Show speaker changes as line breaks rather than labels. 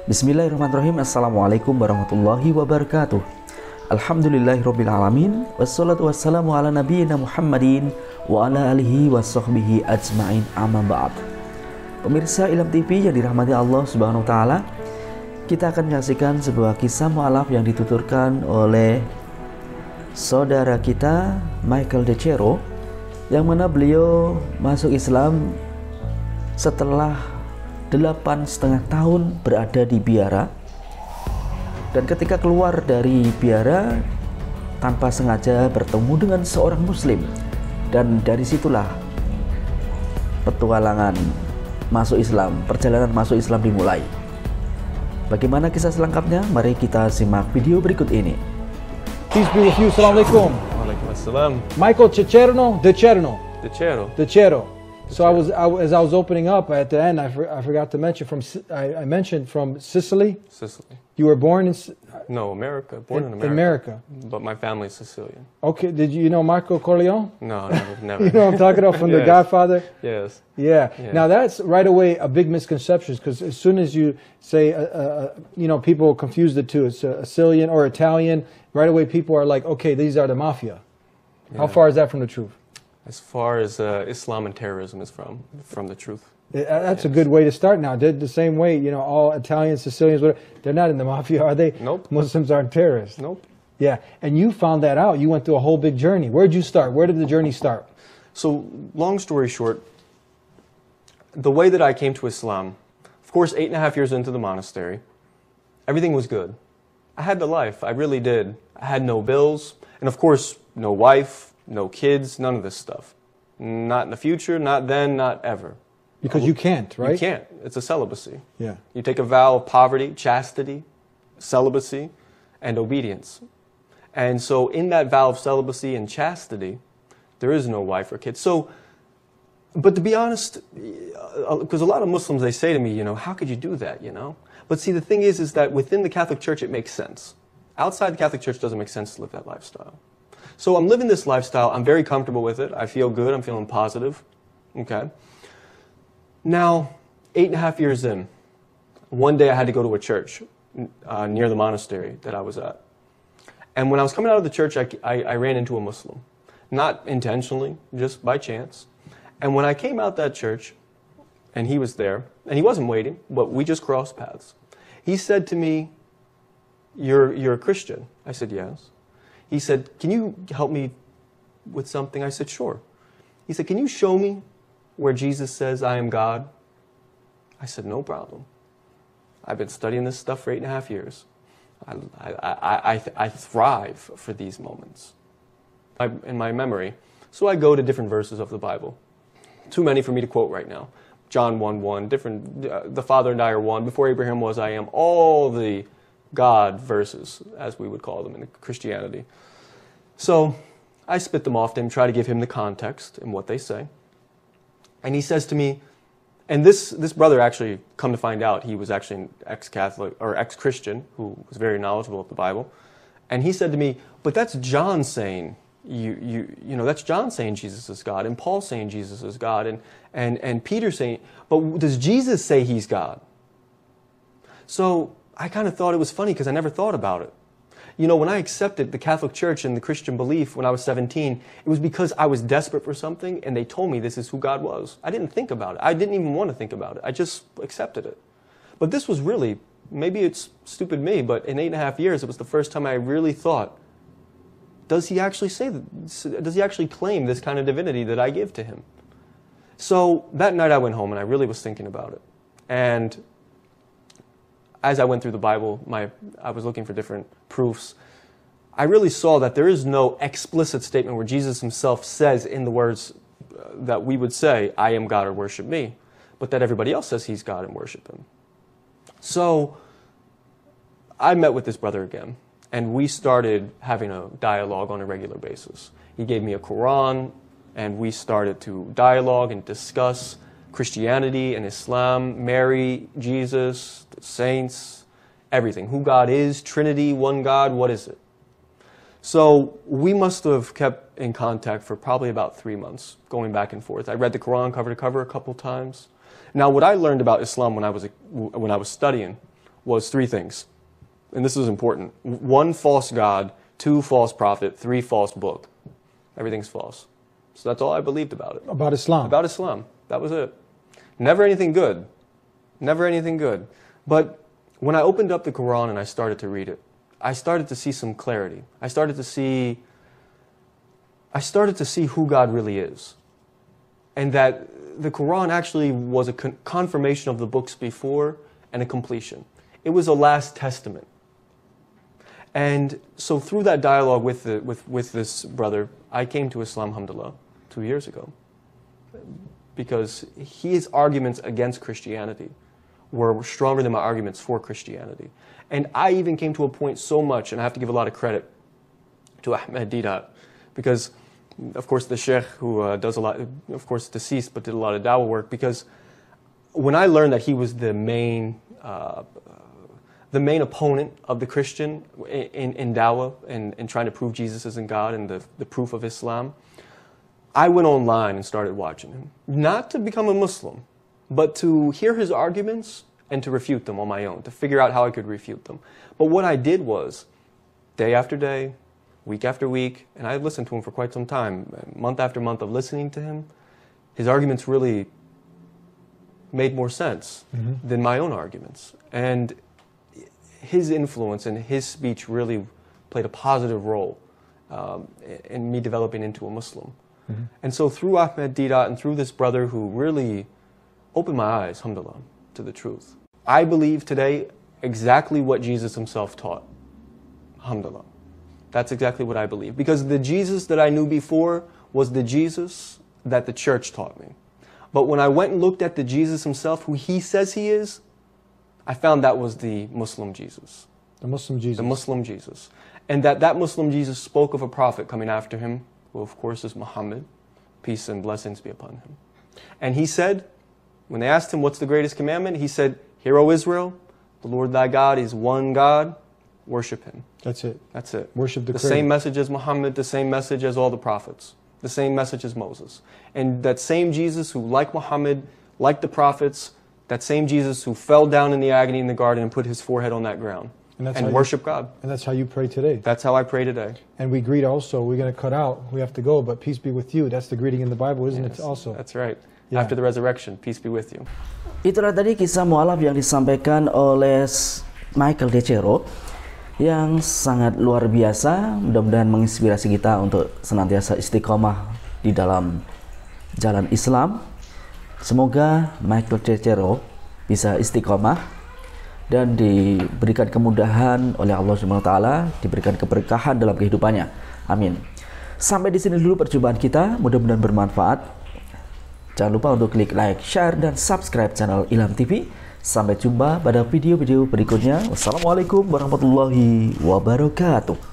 Bismillahirrahmanirrahim. Assalamualaikum warahmatullahi wabarakatuh. Alhamdulillahirrabbilalamin. Wassalatu wassalamu ala nabiyyina Muhammadin wa ala alihi wa sahbihi ajma'in, amma ba'd. Pemirsa Ilham TV yang dirahmati Allah Subhanahu wa taala, kita akan menyaksikan sebuah kisah mualaf yang dituturkan oleh saudara kita Michael DeCero, yang mana beliau masuk Islam setelah 8,5 tahun berada di Biara. Dan ketika keluar dari Biara, tanpa sengaja bertemu dengan seorang muslim, dan dari situlah petualangan masuk Islam, perjalanan masuk Islam dimulai. Bagaimana kisah selengkapnya? Mari kita simak video berikut ini.
Peace be with you. Assalamualaikum.
Waalaikumsalam.
Michael DeCero.
DeCero.
So as I was opening up at the end, I forgot to mention I mentioned from Sicily.
Sicily.
You were born in
No, America. Born in America.
America.
But my family's Sicilian.
Okay. Did you know Marco Corleone?
No, never.
You know what I'm talking about from The
Yes.
Godfather?
Yes.
Yeah.
Yeah.
Now that's right away a big misconception, because as soon as you say, people confuse the two. It's Sicilian or Italian. Right away, people are like, okay, these are the mafia.
Yeah.
How far is that from the truth?
As far as Islam and terrorism is from the truth.
That's
Yes.
a good way to start now. They're the same way, all Italians, Sicilians, whatever, they're not in the mafia, are they?
Nope.
Muslims aren't terrorists.
Nope.
Yeah, and you found that out. You went through a whole big journey. Where'd you start? Where did the journey start?
So, long story short, the way that I came to Islam, of course, 8.5 years into the monastery, everything was good. I had the life, I really did. I had no bills, and of course, no wife, no kids, none of this stuff. Not in the future, not then, not ever.
Because you can't, right?
You can't. It's a celibacy.
Yeah.
You take a vow of poverty, chastity, celibacy, and obedience. And so in that vow of celibacy and chastity, there is no wife or kids. So, but to be honest, because a lot of Muslims, they say to me, how could you do that, But see, the thing is that within the Catholic Church, it makes sense. Outside the Catholic Church, it doesn't make sense to live that lifestyle. So I'm living this lifestyle. I'm very comfortable with it. I feel good. I'm feeling positive. Okay. Now, 8.5 years in, one day I had to go to a church near the monastery that I was at. And when I was coming out of the church, I ran into a Muslim. Not intentionally, just by chance. And when I came out that church, and he was there, and he wasn't waiting, but we just crossed paths. He said to me, You're a Christian? I said, yes. He said, can you help me with something? I said, sure. He said, can you show me where Jesus says, I am God? I said, no problem. I've been studying this stuff for 8.5 years. I thrive for these moments in my memory. So I go to different verses of the Bible. Too many for me to quote right now. John 1:1, the Father and I are one. Before Abraham was, I am. All the God verses, as we would call them in Christianity. So I spit them off to him, try to give him the context and what they say. And he says to me, and this brother actually, come to find out, he was actually an ex-Catholic or ex-Christian who was very knowledgeable of the Bible. And he said to me, but that's John saying, that's John saying Jesus is God, and Paul saying Jesus is God, and Peter saying, but does Jesus say he's God? So I kind of thought it was funny because I never thought about it. When I accepted the Catholic Church and the Christian belief when I was 17, it was because I was desperate for something and they told me this is who God was. I didn't think about it. I didn't even want to think about it. I just accepted it. But this was really, maybe it's stupid me, but in 8.5 years, it was the first time I really thought, does he actually claim this kind of divinity that I give to him? So that night I went home and I really was thinking about it. And as I went through the Bible, I was looking for different proofs. I really saw that there is no explicit statement where Jesus himself says in the words that we would say, I am God or worship me, but that everybody else says he's God and worship him. So I met with this brother again, and we started having a dialogue on a regular basis. He gave me a Quran, and we started to dialogue and discuss Christianity and Islam, Mary, Jesus, the saints, everything. Who God is, Trinity, one God, what is it? So we must have kept in contact for probably about 3 months, going back and forth. I read the Quran cover to cover a couple times. Now, what I learned about Islam when I was studying was three things. And this is important. 1 false God, 2 false prophet, 3 false book. Everything's false. So that's all I believed about it.
About Islam.
About Islam. That was it. Never anything good. Never anything good. But when I opened up the Quran and I started to read it, I started to see some clarity. I started to see who God really is. And that the Quran actually was a confirmation of the books before and a completion. It was a last testament. And so through that dialogue with this brother, I came to Islam, alhamdulillah, 2 years ago. Because his arguments against Christianity were stronger than my arguments for Christianity. And I even came to a point so much, and I have to give a lot of credit to Ahmad Deedat, because, of course, the Sheikh who does a lot, of course, deceased, but did a lot of dawah work, because when I learned that he was the main opponent of the Christian in dawah and trying to prove Jesus isn't God and the proof of Islam, I went online and started watching him. Not to become a Muslim, but to hear his arguments and to refute them on my own, to figure out how I could refute them. But what I did was, day after day, week after week, and I listened to him for quite some time, month after month of listening to him, his arguments really made more sense than my own arguments. And his influence and his speech really played a positive role in me developing into a Muslim. And so through Ahmad Deedat and through this brother who really opened my eyes, alhamdulillah, to the truth, I believe today exactly what Jesus himself taught, alhamdulillah. That's exactly what I believe. Because the Jesus that I knew before was the Jesus that the church taught me. But when I went and looked at the Jesus himself, who he says he is, I found that was the Muslim Jesus.
The Muslim Jesus.
The Muslim Jesus. And that Muslim Jesus spoke of a prophet coming after him, who of course is Muhammad, peace and blessings be upon him. And he said, when they asked him what's the greatest commandment, he said, "Hear, O Israel, the Lord thy God is one God, worship him."
That's it.
That's it.
Worship the
The
Creator.
same message as Muhammad, the same message as all the prophets, the same message as Moses. And that same Jesus who, like Muhammad, like the prophets, that same Jesus who fell down in the agony in the garden and put his forehead on that ground and worship God.
And that's how you pray today.
That's how I pray today.
And we greet also, we're going to cut out, we have to go, but peace be with you. That's the greeting in the Bible, isn't
Yes,
it also?
That's right.
Yeah.
After the resurrection, peace be with you.
Itulah tadi kisah mualaf yang disampaikan oleh Michael DeCero yang sangat luar biasa. Mudah-mudahan menginspirasi kita untuk senantiasa istiqomah di dalam jalan Islam. Semoga Michael DeCero bisa istiqomah dan diberikan kemudahan oleh Allah Subhanahu wa taala, diberikan keberkahan dalam kehidupannya. Amin. Sampai di sini dulu perjumpaan kita, mudah-mudahan bermanfaat. Jangan lupa untuk klik like, share, dan subscribe channel Ilham TV. Sampai jumpa pada video-video berikutnya. Wassalamualaikum warahmatullahi wabarakatuh.